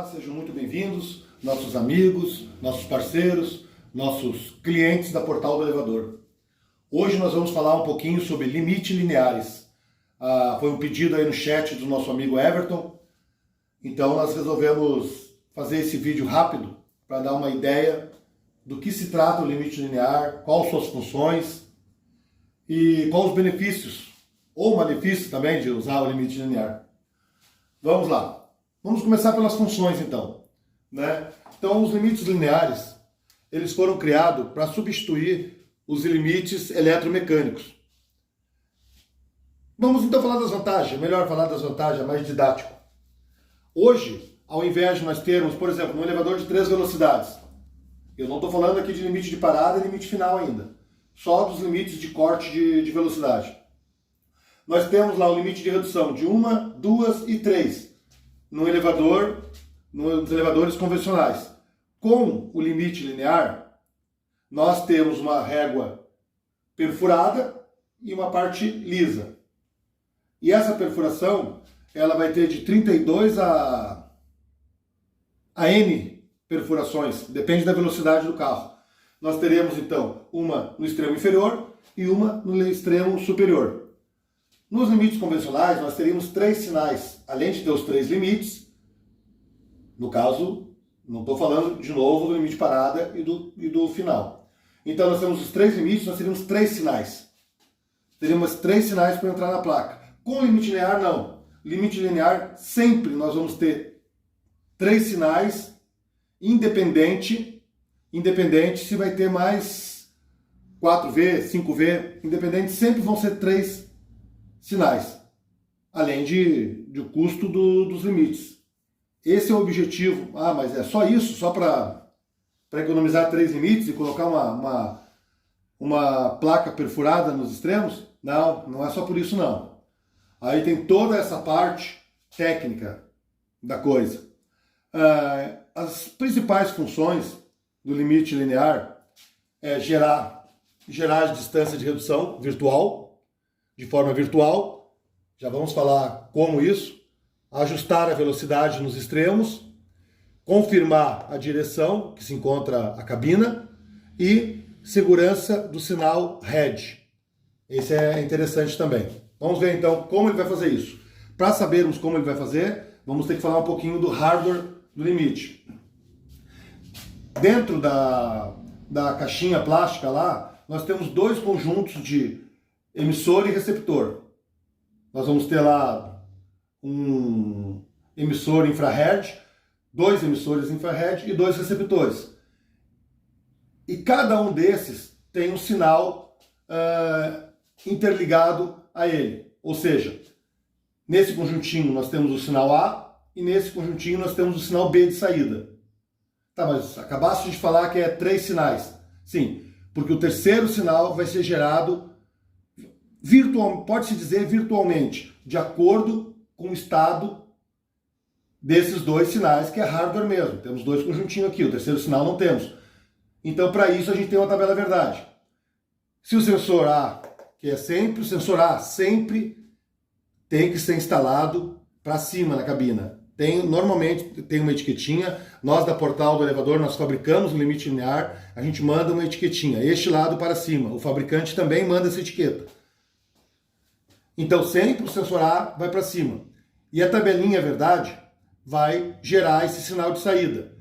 Olá, sejam muito bem-vindos, nossos amigos, nossos parceiros, nossos clientes da Portal do Elevador. Hoje nós vamos falar um pouquinho sobre limites lineares. Foi um pedido aí no chat do nosso amigo Everton, então nós resolvemos fazer esse vídeo rápido para dar uma ideia do que se trata o limite linear, quais suas funções e quais os benefícios ou malefícios também de usar o limite linear. Vamos lá. Vamos começar pelas funções, então. Então, os limites lineares, eles foram criados para substituir os limites eletromecânicos. Vamos, então, falar das vantagens. Melhor falar das vantagens, é mais didático. Hoje, ao invés de nós termos, por exemplo, um elevador de 3 velocidades, eu não estou falando aqui de limite de parada e limite final ainda, só dos limites de corte de velocidade. Nós temos lá o limite de redução de 1, 2 e 3. Nos elevadores convencionais. Com o limite linear, nós temos uma régua perfurada e uma parte lisa. E essa perfuração, ela vai ter de 32 a N perfurações, depende da velocidade do carro. Nós teremos, então, uma no extremo inferior e uma no extremo superior. Nos limites convencionais, nós teríamos 3 sinais, além de ter os 3 limites. No caso, não estou falando de novo do limite de parada e do final. Então, nós temos os 3 limites, nós teríamos 3 sinais. Teríamos 3 sinais para entrar na placa. Com o limite linear, não. Limite linear, sempre nós vamos ter 3 sinais, independente se vai ter mais 4V, 5V, independente, sempre vão ser 3 sinais, além do custo dos limites. Esse é o objetivo. Mas é só isso? Só para economizar 3 limites e colocar uma placa perfurada nos extremos? Não, não é só por isso não. Aí tem toda essa parte técnica da coisa. As principais funções do limite linear é gerar a distância de redução virtual, de forma virtual, já vamos falar como isso, ajustar a velocidade nos extremos, confirmar a direção que se encontra a cabina e segurança do sinal RED. Esse é interessante também. Vamos ver então como ele vai fazer isso. Para sabermos como ele vai fazer, vamos ter que falar um pouquinho do hardware do limite. Dentro da caixinha plástica lá, nós temos 2 conjuntos de emissor e receptor. Nós vamos ter lá um emissor infrared, 2 emissores infrared e 2 receptores. E cada um desses tem um sinal interligado a ele. Ou seja, nesse conjuntinho nós temos o sinal A e nesse conjuntinho nós temos o sinal B de saída. Tá, mas acabaste de falar que é 3 sinais. Sim, porque o terceiro sinal vai ser gerado pode-se dizer virtualmente, de acordo com o estado desses 2 sinais, que é hardware mesmo. Temos 2 conjuntinhos aqui, o terceiro sinal não temos. Então, para isso, a gente tem uma tabela verdade. Se o sensor A, o sensor A sempre tem que ser instalado para cima na cabina. Normalmente tem uma etiquetinha, nós da Portal do Elevador, nós fabricamos o limite linear, a gente manda uma etiquetinha, este lado para cima. O fabricante também manda essa etiqueta. Então, sempre o sensor A vai para cima. E a tabelinha verdade vai gerar esse sinal de saída.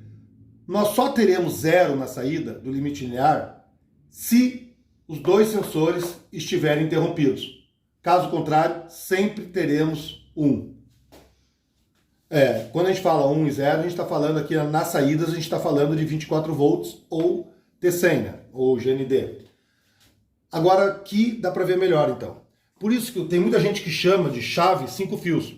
Nós só teremos 0 na saída do limite linear se os 2 sensores estiverem interrompidos. Caso contrário, sempre teremos 1. Quando a gente fala 1 e 0, a gente está falando aqui nas saídas, a gente está falando de 24 volts ou T100, ou GND. Agora aqui dá para ver melhor então. Por isso que tem muita gente que chama de chave 5 fios.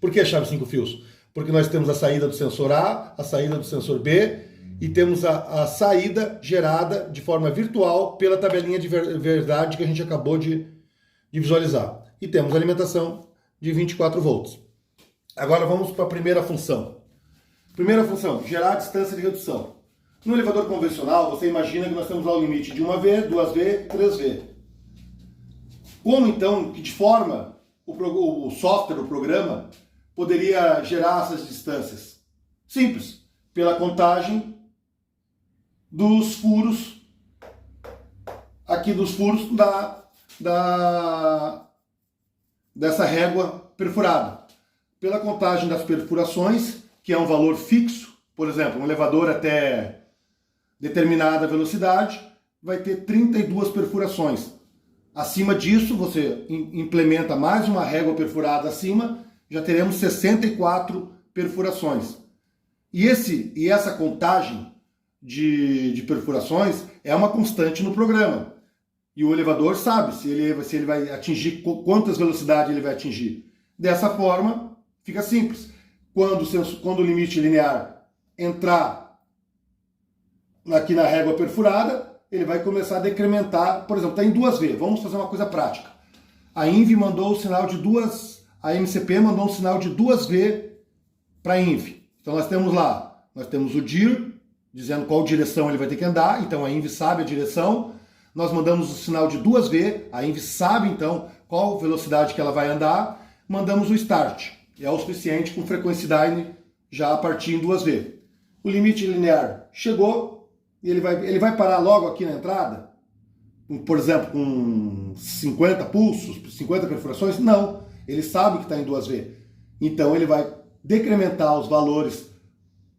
Por que chave 5 fios? Porque nós temos a saída do sensor A, a saída do sensor B e temos a saída gerada de forma virtual pela tabelinha de verdade que a gente acabou de visualizar. E temos a alimentação de 24 volts. Agora vamos para a primeira função. Primeira função, gerar a distância de redução. No elevador convencional, você imagina que nós temos lá o limite de 1V, 2V, 3V. Como então, que de forma o software, o programa, poderia gerar essas distâncias? Simples, pela contagem dos furos, aqui dos furos dessa régua perfurada. Pela contagem das perfurações, que é um valor fixo, por exemplo, um elevador até determinada velocidade vai ter 32 perfurações. Acima disso, você implementa mais uma régua perfurada acima, já teremos 64 perfurações. E essa contagem de perfurações é uma constante no programa. E o elevador sabe se ele vai atingir, quantas velocidades ele vai atingir. Dessa forma, fica simples. Quando o limite linear entrar aqui na régua perfurada, ele vai começar a decrementar. Por exemplo, está em 2V. Vamos fazer uma coisa prática. A INVI mandou o sinal de a MCP mandou um sinal de 2V para a INVI. Então nós temos o DIR, dizendo qual direção ele vai ter que andar, então a INVI sabe a direção. Nós mandamos o sinal de 2V, a INVI sabe então qual velocidade que ela vai andar. Mandamos o START, é o suficiente com frequency-dyne já a partir em 2V. O limite linear chegou, e ele vai parar logo aqui na entrada, por exemplo, com 50 pulsos, 50 perfurações? Não, ele sabe que está em 2V. Então ele vai decrementar os valores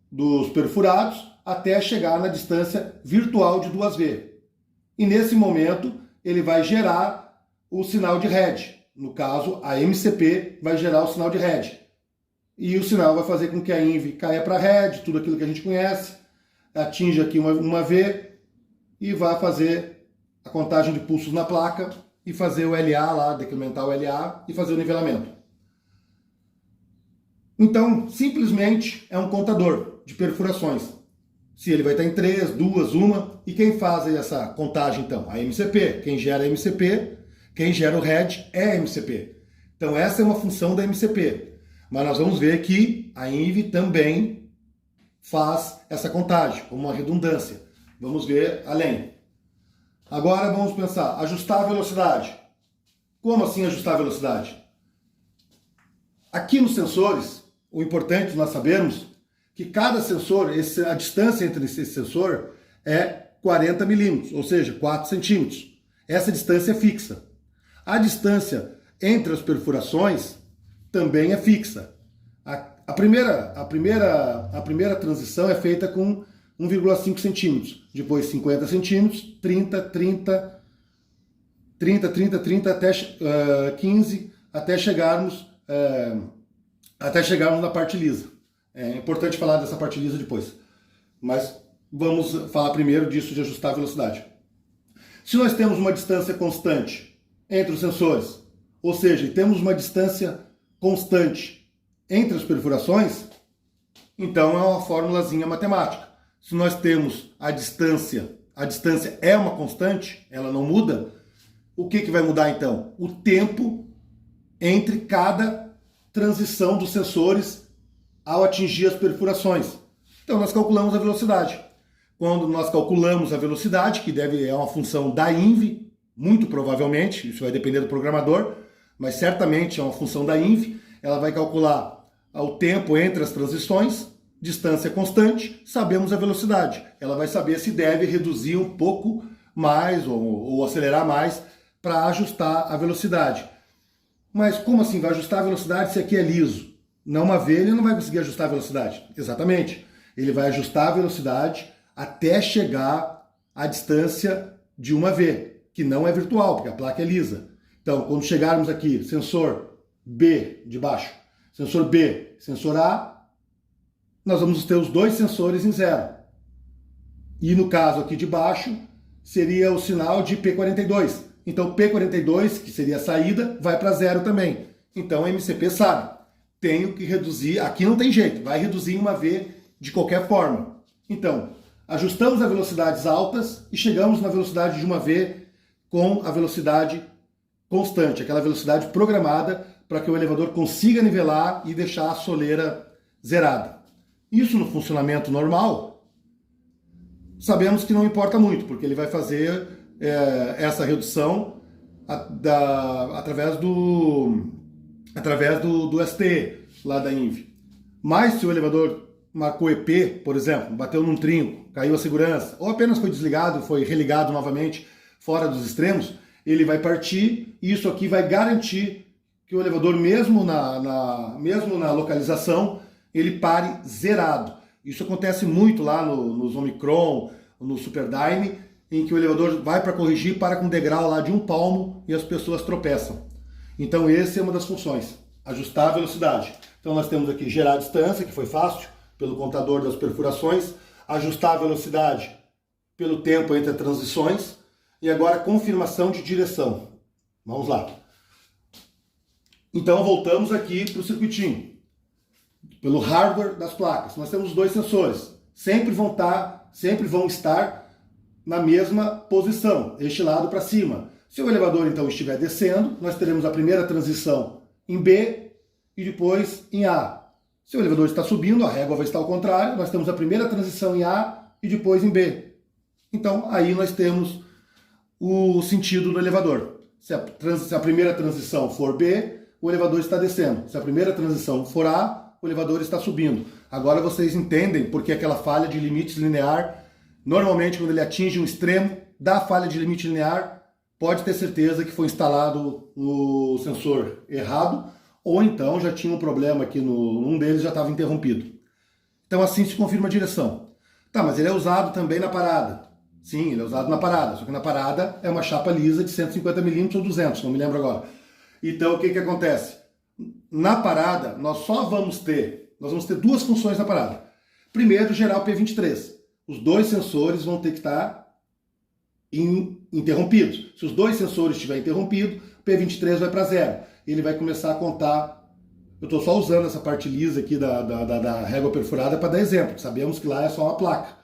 dos perfurados até chegar na distância virtual de 2V. E nesse momento ele vai gerar o sinal de RED. No caso, a MCP vai gerar o sinal de RED. E o sinal vai fazer com que a INVI caia para RED, tudo aquilo que a gente conhece, atinja aqui uma V e vai fazer a contagem de pulsos na placa e fazer o LA lá, decrementar o LA e fazer o nivelamento. Então, simplesmente é um contador de perfurações. Se ele vai estar em 3, 2, 1, e quem faz essa contagem então? A MCP. Quem gera a MCP, quem gera o RED é a MCP. Então essa é uma função da MCP. Mas nós vamos ver que a INVI também faz essa contagem, como uma redundância. Vamos ver além. Agora vamos pensar, ajustar a velocidade. Como assim ajustar a velocidade? Aqui nos sensores, o importante nós sabermos que cada sensor, a distância entre esse sensor é 40 milímetros, ou seja, 4 centímetros. Essa distância é fixa. A distância entre as perfurações também é fixa. A primeira transição é feita com 1,5 centímetros, depois 50 centímetros, 30, 30, 30, 30, 30 até 15, até chegarmos na parte lisa. É importante falar dessa parte lisa depois, mas vamos falar primeiro disso de ajustar a velocidade. Se nós temos uma distância constante entre os sensores, ou seja, temos uma distância constante entre as perfurações, então é uma formulazinha matemática. Se nós temos a distância é uma constante, ela não muda, o que vai mudar então? O tempo entre cada transição dos sensores ao atingir as perfurações. Então nós calculamos a velocidade. Quando nós calculamos a velocidade, que é uma função da INVI, muito provavelmente, isso vai depender do programador, mas certamente é uma função da INVI, ela vai calcular o tempo entre as transições, distância constante, sabemos a velocidade. Ela vai saber se deve reduzir um pouco mais ou acelerar mais para ajustar a velocidade. Mas como assim vai ajustar a velocidade se aqui é liso? Uma V ele não vai conseguir ajustar a velocidade. Exatamente. Ele vai ajustar a velocidade até chegar à distância de uma V, que não é virtual, porque a placa é lisa. Então, quando chegarmos aqui, sensor B de baixo, sensor B, sensor A, nós vamos ter os dois sensores em 0. E no caso aqui de baixo, seria o sinal de P42. Então, P42, que seria a saída, vai para 0 também. Então, a MCP sabe. Tenho que reduzir, aqui não tem jeito, vai reduzir em uma V de qualquer forma. Então, ajustamos a velocidades altas e chegamos na velocidade de uma V com a velocidade constante, aquela velocidade programada para que o elevador consiga nivelar e deixar a soleira zerada. Isso no funcionamento normal, sabemos que não importa muito, porque ele vai fazer essa redução através do STE lá da INVI. Mas se o elevador marcou EP, por exemplo, bateu num trinco, caiu a segurança, ou apenas foi desligado, foi religado novamente fora dos extremos, ele vai partir e isso aqui vai garantir que o elevador, mesmo na localização, ele pare zerado. Isso acontece muito lá nos Omicron, no Superdyne, em que o elevador vai para corrigir, para com um degrau lá de 1 palmo e as pessoas tropeçam. Então essa é uma das funções, ajustar a velocidade. Então nós temos aqui gerar a distância, que foi fácil, pelo contador das perfurações, ajustar a velocidade pelo tempo entre as transições, e agora confirmação de direção. Vamos lá. Então voltamos aqui para o circuitinho. Pelo hardware das placas, nós temos 2 sensores. Sempre vão estar na mesma posição, este lado para cima. Se o elevador então estiver descendo, nós teremos a primeira transição em B e depois em A. Se o elevador está subindo, a régua vai estar ao contrário, nós temos a primeira transição em A e depois em B. Então aí nós temos o sentido do elevador. Se a primeira transição for B, o elevador está descendo. Se a primeira transição for A, o elevador está subindo. Agora vocês entendem porque aquela falha de limites linear, normalmente quando ele atinge um extremo da falha de limite linear, pode ter certeza que foi instalado o sensor errado, ou então já tinha um problema aqui num deles, já estava interrompido. Então assim se confirma a direção. Tá, mas ele é usado também na parada. Sim, ele é usado na parada, só que na parada é uma chapa lisa de 150 milímetros ou 200, não me lembro agora. Então o que acontece? Na parada, nós vamos ter 2 funções na parada. Primeiro, gerar o P23. Os 2 sensores vão ter que estar interrompidos. Se os 2 sensores estiverem interrompidos, o P23 vai para 0. Ele vai começar a contar. Eu estou só usando essa parte lisa aqui da régua perfurada para dar exemplo. Sabemos que lá é só uma placa.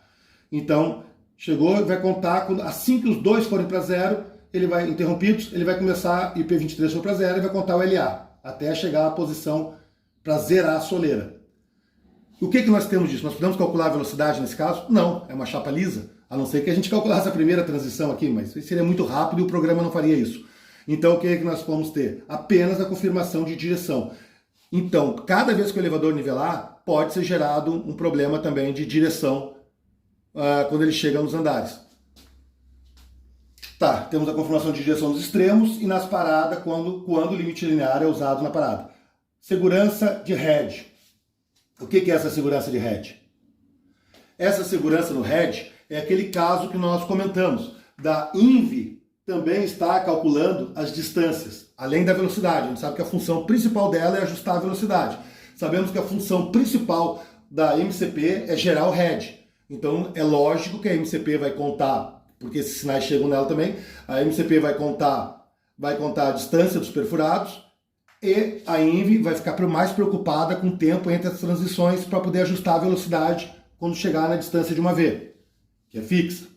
Então, chegou, vai contar, assim que os 2 forem para 0, ele vai interrompidos, ele vai começar, e o P23 for para 0, e vai contar o LA, até chegar à posição para zerar a soleira. O que nós temos disso? Nós podemos calcular a velocidade nesse caso? Não, é uma chapa lisa, a não ser que a gente calculasse a primeira transição aqui, mas seria muito rápido e o programa não faria isso. Então o que nós vamos ter? Apenas a confirmação de direção. Então, cada vez que o elevador nivelar, pode ser gerado um problema também de direção quando ele chega nos andares. Tá, temos a confirmação de direção nos extremos e nas paradas, quando o limite linear é usado na parada. Segurança de head. O que é essa segurança de head? Essa segurança no head é aquele caso que nós comentamos, da INVI também está calculando as distâncias, além da velocidade. A gente sabe que a função principal dela é ajustar a velocidade. Sabemos que a função principal da MCP é gerar o head. Então é lógico que a MCP vai contar, porque esses sinais chegam nela também, a MCP vai contar a distância dos perfurados e a INVI vai ficar mais preocupada com o tempo entre as transições para poder ajustar a velocidade quando chegar na distância de uma V, que é fixa.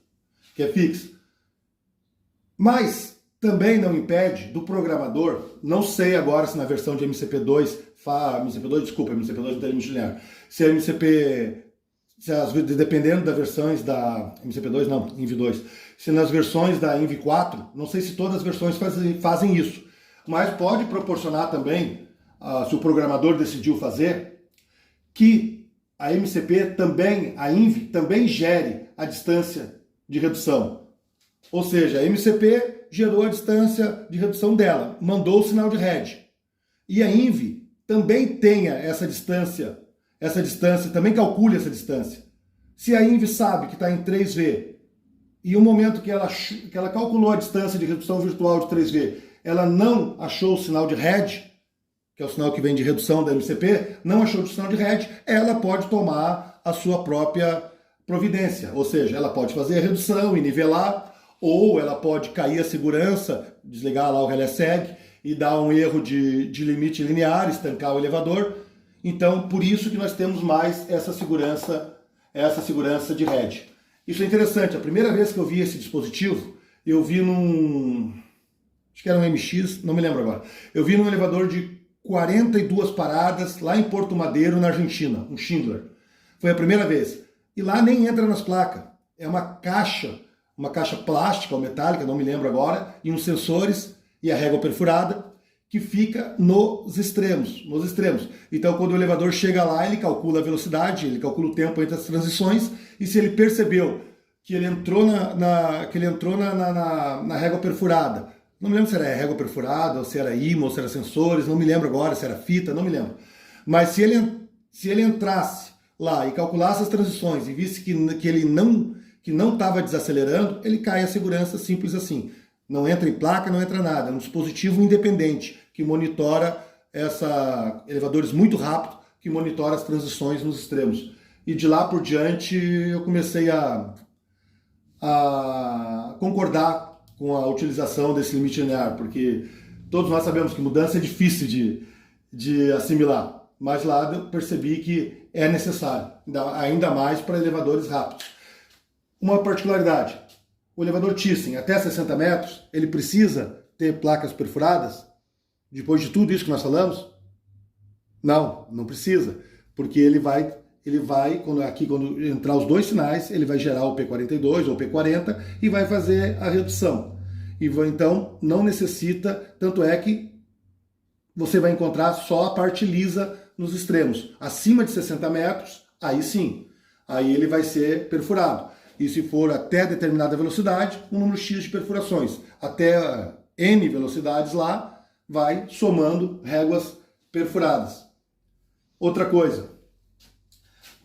Mas também não impede do programador, não sei agora se na versão de MCP2 não tem limite linear, se a MCP... dependendo das versões da MCP2, não, INVI2, se nas versões da INVI4, não sei se todas as versões fazem isso, mas pode proporcionar também, se o programador decidiu fazer, que a MCP também, a INVI, também gere a distância de redução. Ou seja, a MCP gerou a distância de redução dela, mandou o sinal de head. E a INVI também tenha essa distância, também calcule essa distância. Se a INVI sabe que está em 3V e o momento que ela calculou a distância de redução virtual de 3V, ela não achou o sinal de head, que é o sinal que vem de redução da MCP, não achou o sinal de head, ela pode tomar a sua própria providência. Ou seja, ela pode fazer a redução e nivelar, ou ela pode cair a segurança, desligar lá o relé seg e dar um erro de limite linear, estancar o elevador. Então, por isso que nós temos mais essa segurança de head. Isso é interessante. A primeira vez que eu vi esse dispositivo, eu vi acho que era um MX, não me lembro agora. Eu vi num elevador de 42 paradas lá em Porto Madeiro, na Argentina, um Schindler. Foi a primeira vez. E lá nem entra nas placas. É uma caixa plástica ou metálica, não me lembro agora, e uns sensores e a régua perfurada, que fica nos extremos. Então, quando o elevador chega lá, ele calcula a velocidade, ele calcula o tempo entre as transições, e se ele percebeu que ele entrou na régua perfurada, não me lembro se era régua perfurada, ou se era ímã, ou se era sensores, não me lembro agora, se era fita, não me lembro. Mas se ele entrasse lá e calculasse as transições e visse que ele não estava desacelerando, ele cai a segurança, simples assim. Não entra em placa, não entra nada. É um dispositivo independente que monitora elevadores muito rápido, que monitora as transições nos extremos. E de lá por diante eu comecei a concordar com a utilização desse limite linear, porque todos nós sabemos que mudança é difícil de assimilar, mas lá eu percebi que é necessário, ainda mais para elevadores rápidos. Uma particularidade, o elevador Thyssen, até 60 metros, ele precisa ter placas perfuradas? Depois de tudo isso que nós falamos? Não precisa, porque ele vai quando entrar os dois sinais, ele vai gerar o P42 ou o P40 e vai fazer a redução. Então, não necessita, tanto é que você vai encontrar só a parte lisa nos extremos. Acima de 60 metros, aí sim, aí ele vai ser perfurado. E se for até determinada velocidade, um número X de perfurações. Até N velocidades lá, vai somando réguas perfuradas. Outra coisa,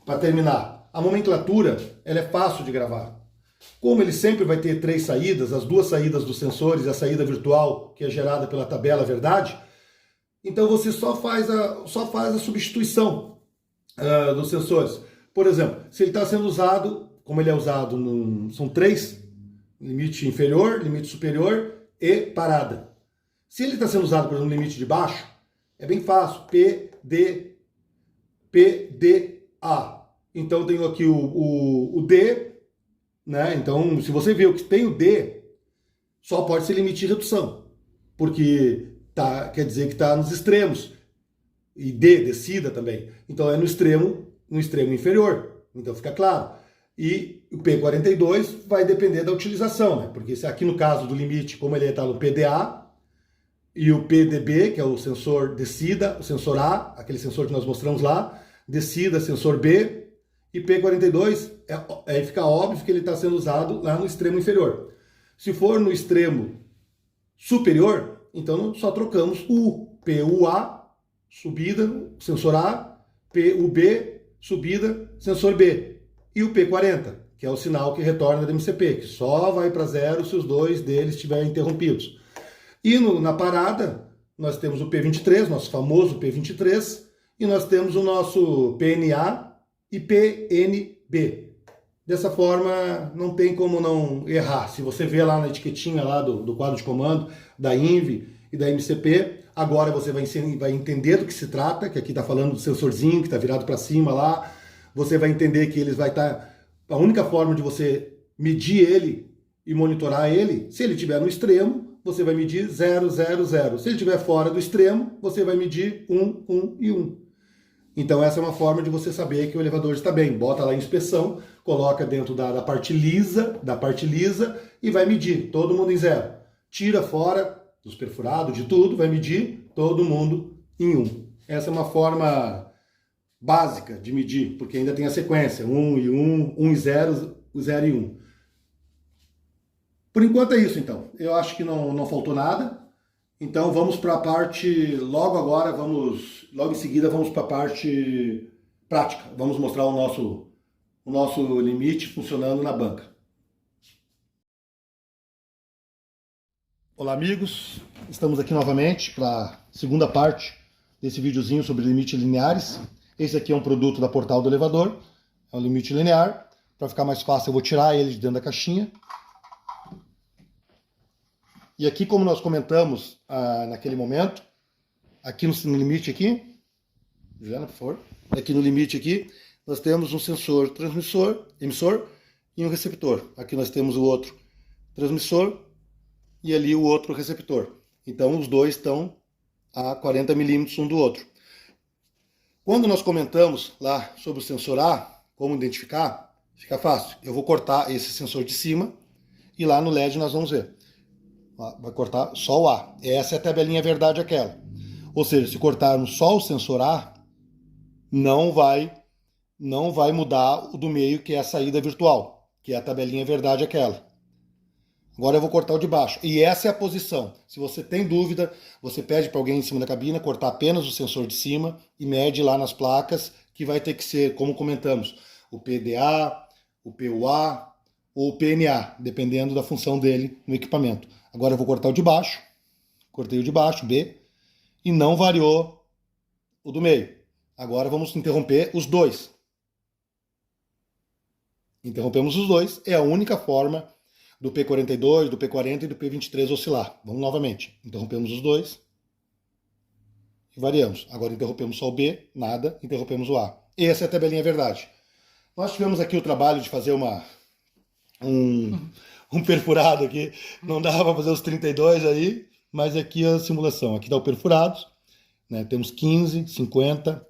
para terminar, a nomenclatura ela é fácil de gravar. Como ele sempre vai ter 3 saídas, as 2 saídas dos sensores e a saída virtual, que é gerada pela tabela verdade, então você só faz a substituição dos sensores. Por exemplo, se ele está sendo usado, como ele é usado, são 3, limite inferior, limite superior e parada. Se ele está sendo usado, por exemplo, no limite de baixo, é bem fácil, PDA. Então eu tenho aqui o D, né? Então, se você viu que tem o D, só pode ser limite de redução, porque quer dizer que está nos extremos. E D, descida também. Então é no extremo inferior. Então fica claro. E o P42 vai depender da utilização, né? Porque se aqui no caso do limite, como ele está no PDA, e o PDB, que é o sensor descida, o sensor A, aquele sensor que nós mostramos lá, descida, sensor B, e P42, aí fica óbvio que ele está sendo usado lá no extremo inferior. Se for no extremo superior, então só trocamos o PUA, subida, sensor A, PUB, subida, sensor B. E o P40, que é o sinal que retorna da MCP, que só vai para zero se os 2 deles estiverem interrompidos. E na parada, nós temos o P23, nosso famoso P23, e nós temos o nosso PNA e PNB. Dessa forma, não tem como não errar. Se você vê lá na etiquetinha lá do quadro de comando, da INVI e da MCP, agora você vai entender do que se trata, que aqui está falando do sensorzinho que está virado para cima lá. Você vai entender que eles vai estar... A única forma de você medir ele e monitorar ele, se ele estiver no extremo, você vai medir 0, 0, 0. Se ele estiver fora do extremo, você vai medir 1, 1 e 1. Então essa é uma forma de você saber que o elevador está bem. Bota lá em inspeção, coloca dentro da parte lisa e vai medir todo mundo em 0. Tira fora dos perfurados, de tudo, vai medir todo mundo em 1. Essa é uma forma básica de medir, porque ainda tem a sequência, 1 e 1, 1 e 0, 0 e 1. Por enquanto é isso, então. Eu acho que não faltou nada. Então vamos para a parte, logo em seguida vamos para a parte prática. Vamos mostrar o nosso limite funcionando na banca. Olá amigos, estamos aqui novamente para a segunda parte desse videozinho sobre limites lineares. Esse aqui é um produto da Portal do Elevador, é um limite linear. Para ficar mais fácil eu vou tirar ele de dentro da caixinha. E aqui, como nós comentamos naquele momento, aqui no limite aqui, Juliana, por favor, aqui no limite aqui, nós temos um sensor transmissor, emissor e um receptor. Aqui nós temos o outro transmissor e ali o outro receptor. Então os dois estão a 40 milímetros um do outro. Quando nós comentamos lá sobre o sensor A, como identificar, fica fácil. Eu vou cortar esse sensor de cima e lá no LED nós vamos ver. Vai cortar só o A. Essa é a tabelinha verdade aquela. Ou seja, se cortarmos só o sensor A, não vai mudar o do meio, que é a saída virtual, que é a tabelinha verdade aquela. Agora eu vou cortar o de baixo. E essa é a posição. Se você tem dúvida, você pede para alguém em cima da cabine cortar apenas o sensor de cima e mede lá nas placas, que vai ter que ser, como comentamos, o PDA, o PUA ou o PNA, dependendo da função dele no equipamento. Agora eu vou cortar o de baixo. Cortei o de baixo, B, e não variou o do meio. Agora vamos interromper os dois. Interrompemos os dois. É a única forma do P42, do P40 e do P23 oscilar. Vamos novamente. Interrompemos os dois e variamos. Agora interrompemos só o B, nada, interrompemos o A. Essa é a tabelinha verdade. Nós tivemos aqui o trabalho de fazer um perfurado aqui. Não dava para fazer os 32 aí, mas aqui é a simulação. Aqui dá o perfurado, né? Temos 15, 50,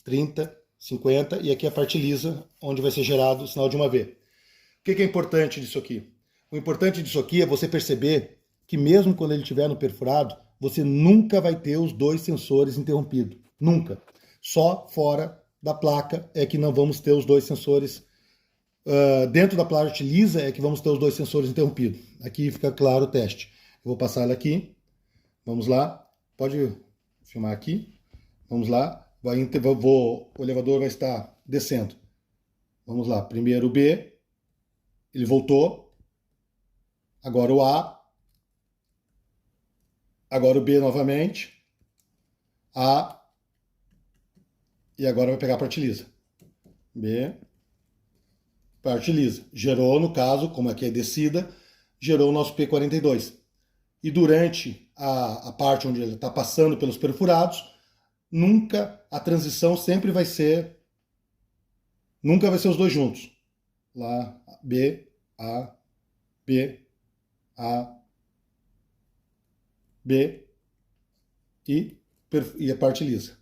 30, 50 e aqui a parte lisa, onde vai ser gerado o sinal de uma V. O que é importante disso aqui? O importante disso aqui é você perceber que mesmo quando ele estiver no perfurado, você nunca vai ter os dois sensores interrompidos. Nunca. Só fora da placa é que não vamos ter os dois sensores. Dentro da parte lisa é que vamos ter os dois sensores interrompidos. Aqui fica claro o teste. Eu vou passar ela aqui. Vamos lá. Pode filmar aqui. Vamos lá. O elevador vai estar descendo. Vamos lá. Primeiro o B. Ele voltou. Agora o A. Agora o B novamente. A. E agora vai pegar a parte lisa. B. Parte lisa. Gerou, no caso, como aqui é descida, gerou o nosso P42. E durante a parte onde ele está passando pelos perfurados, a transição sempre vai ser... Nunca vai ser os dois juntos. Lá, B, A, B, A, B e a parte lisa.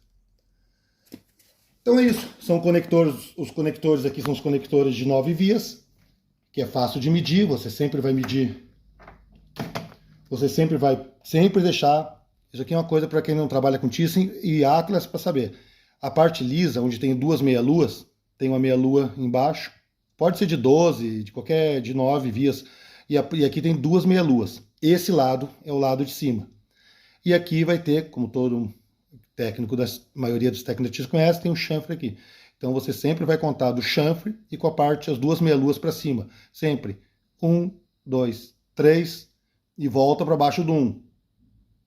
Então é isso. São conectores, os conectores aqui são os conectores de 9 vias, que é fácil de medir, você sempre vai medir, você sempre vai deixar, isso aqui é uma coisa para quem não trabalha com Thyssen e Atlas para saber. A parte lisa, onde tem duas meia-luas, tem uma meia-lua embaixo, pode ser de 12, de 9 vias, e aqui tem duas meia-luas. Esse lado é o lado de cima. E aqui vai ter, como todo técnico, a maioria dos técnicos conhece, tem um chanfre aqui. Então você sempre vai contar do chanfre e com a parte, as duas meia-luas para cima. Sempre. 1, 2, 3 e volta para baixo do 1.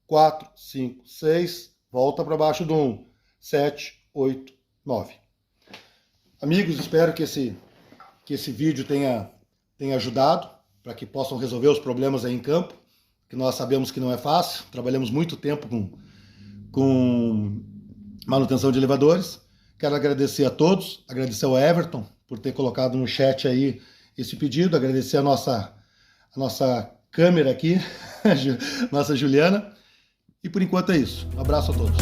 4, 5, 6, volta para baixo do 1. 7, 8, 9. Amigos, espero que esse vídeo tenha ajudado para que possam resolver os problemas aí em campo, que nós sabemos que não é fácil, trabalhamos muito tempo com manutenção de elevadores. Quero agradecer a todos, agradecer ao Everton por ter colocado no chat aí esse pedido, agradecer a nossa câmera aqui, nossa Juliana, e por enquanto é isso. Um abraço a todos.